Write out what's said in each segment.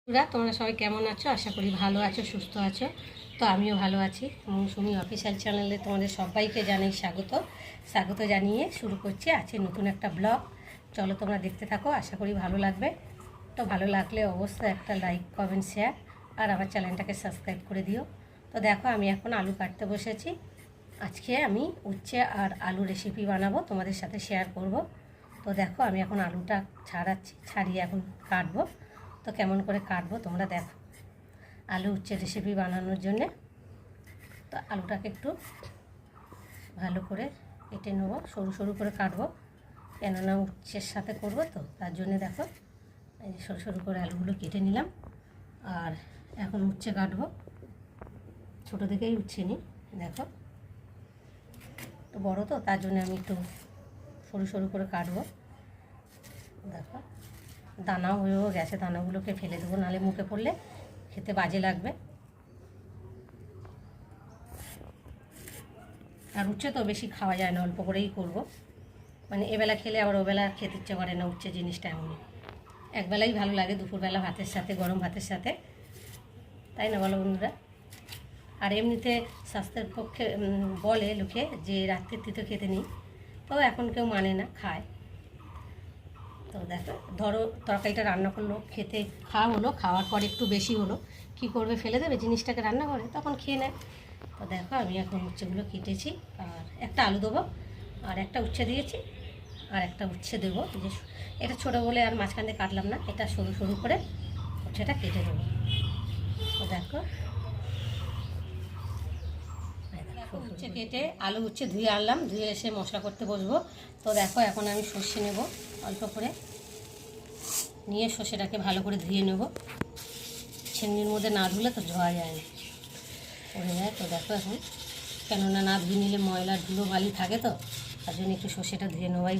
তোমরা সবাই কেমন আছো? আশা করি ভালো আছো, সুস্থ আছো। তো আমিও ভালো আছি। সুমি অফিসিয়াল চ্যানেলে তোমাদের সবাইকে জানাই স্বাগত জানিয়ে শুরু করছি আছে নতুন একটা ব্লগ। চলো তোমরা দেখতে থাকো, আশা করি ভালো লাগবে। তো ভালো লাগলে অবশ্যই একটা লাইক, কমেন্ট, শেয়ার আর আমার চ্যানেলটাকে সাবস্ক্রাইব করে দিও। তো দেখো আমি এখন আলু কাটতে বসেছি। আজকে আমি উচ্ছে আর আলু রেসিপি বানাবো, তোমাদের সাথে শেয়ার করব। তো দেখো আমি এখন আলুটা ছাড়িয়ে এখন কাটবো। তো কেমন করে কাটবো তোমরা দেখো। আলু উচ্ছে রেসিপি বানানোর জন্যে তো আলুটাকে একটু ভালো করে কেটে নেবো, সরু সরু করে কাটবো, কেননা উচ্ছের সাথে করবো তো তার জন্যে দেখো এই সরু সরু করে আলুগুলো কেটে নিলাম। আর এখন উচ্ছে কাটবো, ছোটো থেকেই উচ্ছে নিই। দেখো তো বড়ো তো তার জন্য আমি একটু সরু সরু করে কাটবো। দেখো দানাও হয়েও গেছে, দানাগুলোকে ফেলে দেবো, নাহলে মুখে পড়লে খেতে বাজে লাগবে। আর উচ্ছে তো বেশি খাওয়া যায় না, অল্প করেই করব। মানে এবেলা খেলে আবার ওবেলা খেতে ইচ্ছে করে না, উচ্ছে জিনিসটা এমনই। একবেলাই ভালো লাগে, দুপুরবেলা ভাতের সাথে, গরম ভাতের সাথে, তাই না বলো বন্ধুরা? আর এমনিতে স্বাস্থ্যের পক্ষে বলে লোকে যে রাত্রির তিতো খেতে নেই, তো এখন কেউ মানে না, খায়। তো দেখো ধরো তরকারিটা রান্না করলো, খেতে খাওয়া হলো, খাওয়ার পর একটু বেশি হলো, কি করবে? ফেলে দেবে জিনিসটাকে, রান্না করে তখন খেয়ে নেয়। তো দেখো আমি এখন উচ্ছেগুলো কেটেছি, আর একটা আলু দেবো, আর একটা উচ্ছে দিয়েছি, আর একটা উচ্ছে দেবো। যে এটা ছোটো বলে আর মাঝখান দিয়ে কাটলাম না, এটা সরু সরু করে উচ্ছেটা কেটে দেবো। তো দেখো উচ্ছে কেটে আলু উচ্ছে ধুয়ে আনলাম, ধুয়ে এসে মশলা করতে বসবো। তো দেখো এখন আমি সর্ষে নেব অল্প করে, নিয়ে সর্ষেটাকে ভালো করে ধুয়ে নেব। ছেন্নির মধ্যে না ধুলে তো ধোয়া যায় না, পড়ে যায়। তো দেখো এখন, কেননা না ধুয়ে নিলে ময়লা ধুলো বালি থাকে, তো তার জন্য একটু সর্ষেটা ধুয়ে নেওয়াই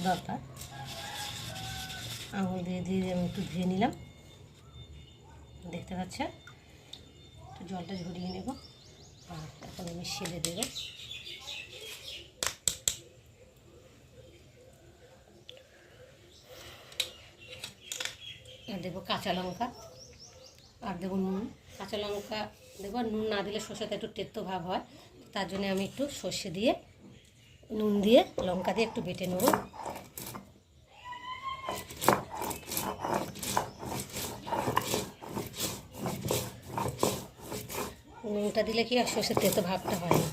দরকার। আঙুল দিয়ে দিয়ে আমি একটু ধুয়ে নিলাম, দেখতে পাচ্ছ। একটু জলটা ঝরিয়ে নেব, আর এখন আমি সেলে দেবো। আর দেবো কাঁচা লঙ্কা, আর দেবো নুন। কাঁচা লঙ্কা দেবো, আর নুন না দিলে সর্ষেটা একটু তেতো ভাব হয়, তার জন্য আমি একটু সর্ষে দিয়ে, নুন দিয়ে, লঙ্কা দিয়ে একটু বেটে নেব। নুনটা দিলে কি আর সর্ষের তেতো ভাবটা হয় না।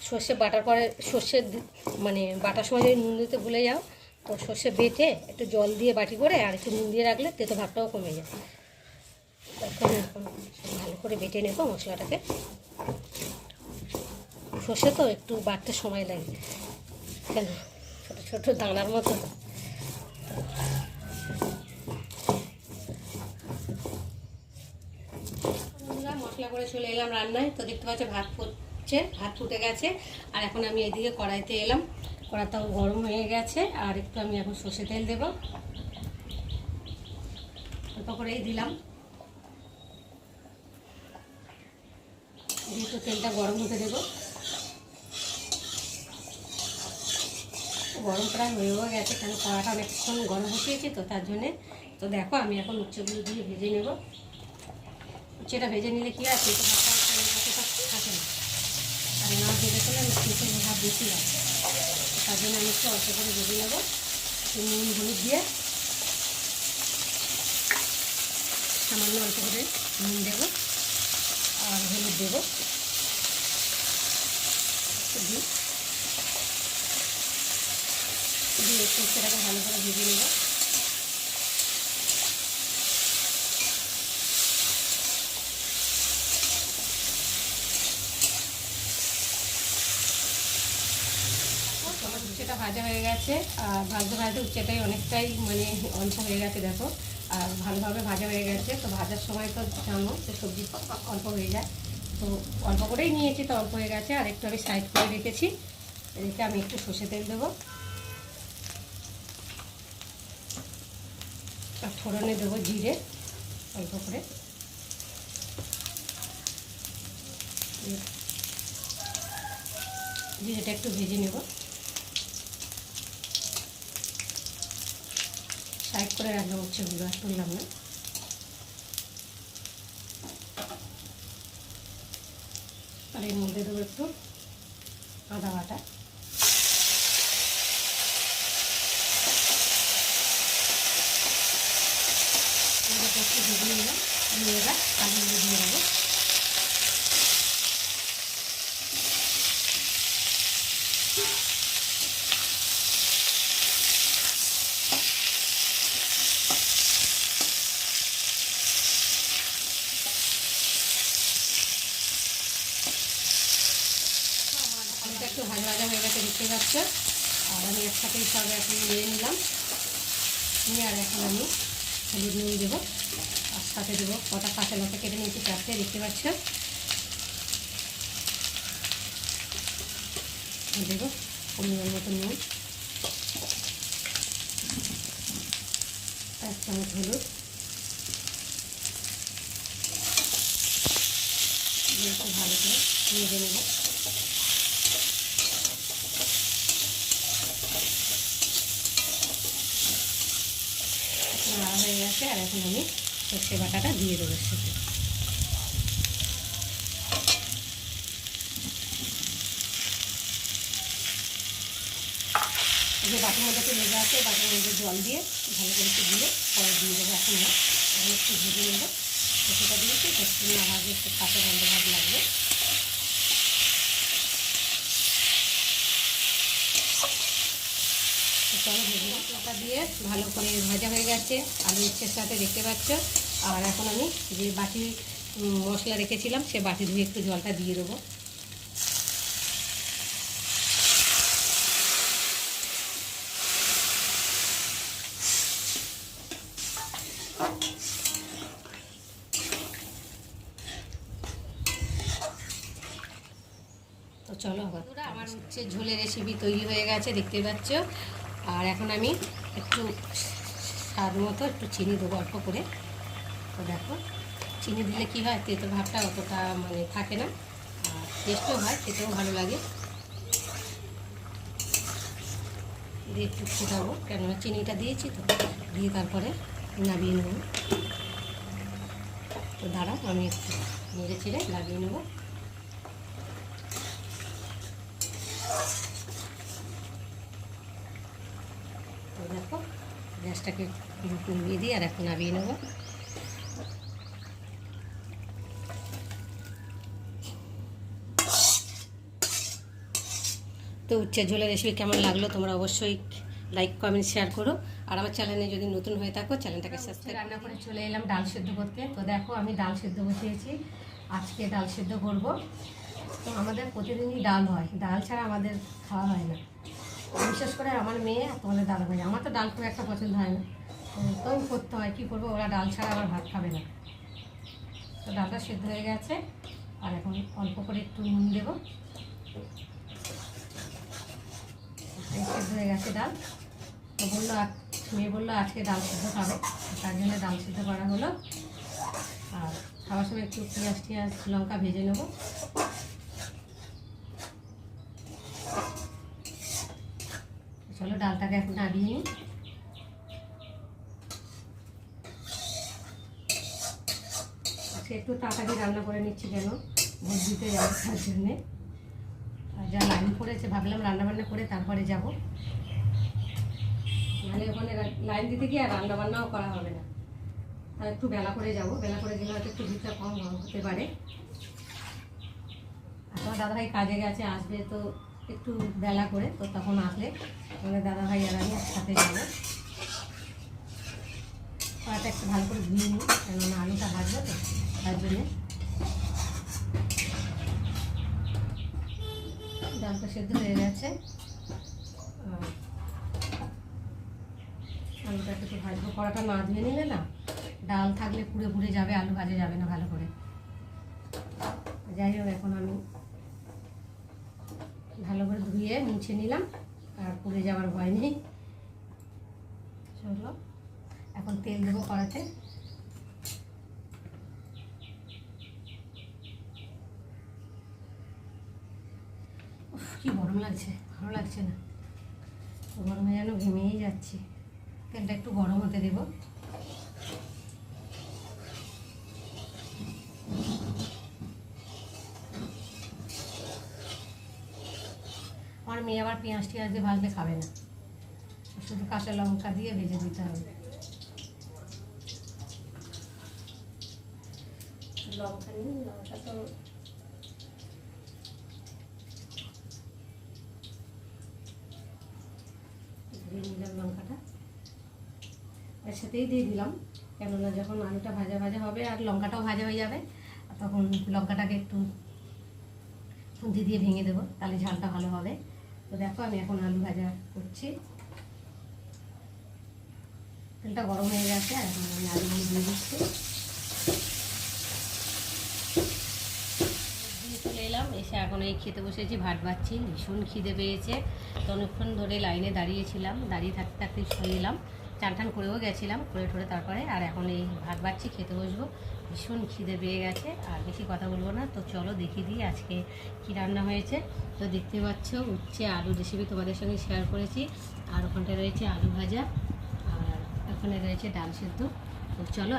সর্ষে বাটার পরে মানে বাটার সময় যদি নুন দিতে ভুলে যাও, তো সর্ষে বেটে একটু জল দিয়ে বাটি করে আর একটু নুন দিয়ে রাখলে তেতো ভাবটাও কমে যায়। এখন ভালো করে বেটে নেব মশলাটাকে। সর্ষে তো একটু বাটতে সময় লাগে, কেন ছোটো ছোটো দানার মতো। মশলা করে চলে এলাম রান্নায়। তো দেখতে পাচ্ছ ভাত ফুটে গেছে। আর এখন আমি এদিকে কড়াইতে এলাম, কড়াইটাও গরম হয়ে গেছে। আর একটু আমি এখন সর্ষে তেল দেব, অল্প করেই দিলাম, যেহেতু তেলটা গরম হতে দেবো। গরম প্রায় হয়েও গেছে, কেন কড়াটা অনেকক্ষণ গরম বসিয়েছি তো তার জন্যে। তো দেখো আমি এখন উচ্ছেগুলো দিয়ে ভেজে নেব। উচ্ছেটা ভেজে নিলে কী আছে, থাকে না, আর না ভেজে করলে তেতো ভাব বেশি লাগে। তার জন্য আমি একটু অল্প করে ভেজে নেবো। একটু নুন হলুদ দিয়ে, সামান্য অল্প করে নুন দেবো আর হলুদ দেবো, দিয়ে একটু উচ্ছেটাকে ভালো করে ভেজে নেবো। উচ্ছেটা ভাজা হয়ে গেছে, আর ভাজতে ভাজতে উচ্ছেটাই অনেকটাই মানে অল্প হয়ে গেছে দেখো, আর ভালোভাবে ভাজা হয়ে গেছে। তো ভাজার সময় তো জানো যে সবজি অল্প হয়ে যায়, তো অল্প করেই নিয়েছি, তো অল্প হয়ে গেছে। আর একটু আমি সাইড করে রেখেছি, এদিকে আমি একটু সর্ষে তেল দেবো, আর ফোড়নে দেবো জিরে অল্প করে, জিরেটা একটু ভেজে নেব। সাইড করে রাখলাম উচ্ছেগুলো, আর তুললাম না। আর এর মধ্যে দেবো একটু আদা বাটা, একটু ভেজে নিলাম, নিয়ে এবার আলুগুলো দিয়ে দেবো। আলুটা একটু ভাজা ভাজা হয়ে গেছে দেখতে পাচ্ছ। আর আমি একসাথেই সব এখন নিয়ে নিলাম, নিয়ে আর এখন আমি হলুদ নুন দেবো, আর সাথে দেবো কটা কাঁচা লঙ্কা কেটে নিয়েছি, 4টে দেখতে পাচ্ছ। দেবো পরিমাণ মতো নুন, 1 চামচ হলুদ, একটু ভালো করে ভেজে নেব। নাড়া হয়ে গেছে, আর এখন আমি সর্ষে বাটাটা দিয়ে দেবো সাথে। যে বাটির মধ্যে একটু লেগে আছে, বাটির মধ্যে জল দিয়ে ভালো করে একটু দিয়ে পরে দিয়ে দেবো। এখন একটু ভেজে নেবো, সেটা দিয়েছি একটু নাড়া দিয়ে একটু কাঁচা গন্ধ ভাব লাগবে। চলো ভেজে মশলাটা দিয়ে ভালো করে ভাজা হয়ে গেছে আলু উচ্ছের সাথে দেখতে পাচ্ছ। আর এখন আমি যে বাটি মশলা রেখেছিলাম সে বাটি ধুয়ে একটু জলটা দিয়ে দেবো। তো চলো আমার উচ্ছে ঝোলের রেসিপি তৈরি হয়ে গেছে দেখতে পাচ্ছ। আর এখন আমি একটু স্বাদ মতো একটু চিনি দেবো অল্প করে। তো দেখো চিনি দিলে কী হয়, তেতো ভাবটা অতটা মানে থাকে না, আর টেস্টও হয়, খেতেও ভালো লাগে। দিয়ে একটু ফোটাবো, কেননা চিনিটা দিয়েছি তো, দিয়ে তারপরে নামিয়ে নেবো। তো দাঁড়াও আমি একটু নেড়ে চেড়ে লাগিয়ে নেবো। তো দেখো গ্যাসটাকে কমিয়ে দিয়ে আর এখন নামিয়ে নেবো। তো উচ্ছে ঝোলের রেসিপি কেমন লাগলো তোমরা অবশ্যই লাইক কমেন্ট শেয়ার করো। আর আমার চ্যানেলে যদি নতুন হয়ে থাকো চ্যানেলটাকে সাবস্ক্রাইব। রান্না করে চলে এলাম ডাল সেদ্ধ করতে। তো দেখো আমি ডাল সেদ্ধ বসিয়েছি, আজকে ডাল সেদ্ধ করব। তো আমাদের প্রতিদিনই ডাল হয়, ডাল ছাড়া আমাদের খাওয়া হয় না। বিশেষ করে আমার মেয়ে আর তোমাদের দাদা ভাই, আমার তো ডাল খুব একটা পছন্দ হয় না, তো করতে হয়, কী করবো, ওরা ডাল ছাড়া আবার ভাত খাবে না। তো ডালটা সেদ্ধ হয়ে গেছে, আর এখন অল্প করে একটু নুন দেবো। সেদ্ধ হয়ে গেছে ডাল। তো মেয়ে বললো আজকে ডাল সেদ্ধ খাবে, তার জন্য ডাল সেদ্ধ করা হলো। আর খাওয়ার সময় একটু পেঁয়াজ লঙ্কা ভেজে নেব। চলো ডালটাকে এখন নামিয়ে নিই। আজকে একটু তাড়াতাড়ি রান্না করে নিচ্ছি, কেন ভোট দিতে যাবো তার জন্যে। আর যা লাইন পড়েছে ভাবলাম রান্নাবান্না করে তারপরে যাব, নাহলে ওখানে লাইন দিতে গিয়ে আর রান্নাবান্নাও করা হবে না। আর একটু বেলা করে যাব, বেলা করে গেলে হয়তো একটু ভিড়টা কম হতে পারে। আর তোমার দাদাভাই কাজে গেছে, আসবে তো একটু বেলা করে, তো তখন আসলে তোমাদের দাদাভাই আর আমি একসাথে যাবো। কড়াটা একটু ভালো করে ধুয়ে নিই, কেননা আলুটা ভাজবো তো তার জন্যে। ডালটা সেদ্ধ হয়ে গেছে, আলুটা একটু ভাজবো। কড়াটা না ধুয়ে নিলে না ডাল থাকলে পুড়ে পুড়ে যাবে, আলু ভাজা যাবে না ভালো করে। যাই হোক এখন আমি ভালো করে ধুয়ে মুছে নিলাম, আর পুড়ে যাওয়ার ভয় নেই। চলো এখন তেল দেবো কড়াতে। কি গরম লাগছে, ভালো লাগছে না, গরমে যেন ঘেমেই যাচ্ছি। তেলটা একটু গরম হতে দেব। আমার মেয়ে আবার পেঁয়াজ টিয়াজ দিয়ে ভাজলে খাবে না, শুধু কাঁচা লঙ্কা দিয়ে ভেজে দিতে হবে। লঙ্কা নিই, লঙ্কা তো দিয়ে নিলাম, লঙ্কাটা এর সাথেই দিয়ে দিলাম, কেননা যখন আলুটা ভাজা ভাজা হবে আর লঙ্কাটাও ভাজা হয়ে যাবে, তখন লঙ্কাটাকে একটু খুন্তি দিয়ে ভেঙে দেবো, তাহলে ঝালটা ভালো হবে। তো দেখো আমি এখন আলু ভাজা করছি, তেলটা গরম হয়ে গেছে, আর এখন আমি আলুগুলো দিয়ে দিচ্ছি। দিয়ে চলে এলাম, এসে এখন এই খেতে বসেছি, ভাত বাচ্ছি, ভীষণ খিদে পেয়েছে। তো অনেকক্ষণ ধরে লাইনে দাঁড়িয়েছিলাম, দাঁড়িয়ে থাকতে থাকতে শুয়ে এলাম, চান টান করেও গেছিলাম, করে ঠরে তারপরে আর এখন এই ভাত বাচ্ছি, খেতে বসবো। ভীষণ খিদে পেয়ে গেছে, আর বেশি কথা বলবো না। তো চলো দেখিয়ে দিই আজকে কী রান্না হয়েছে। তো দেখতে পাচ্ছ উচ্ছে আলু রেসিপি তোমাদের সঙ্গে শেয়ার করেছি, আর ওখানটায় রয়েছে আলু ভাজা, আর ওখানে রয়েছে ডাল সেদ্ধ। তো চলো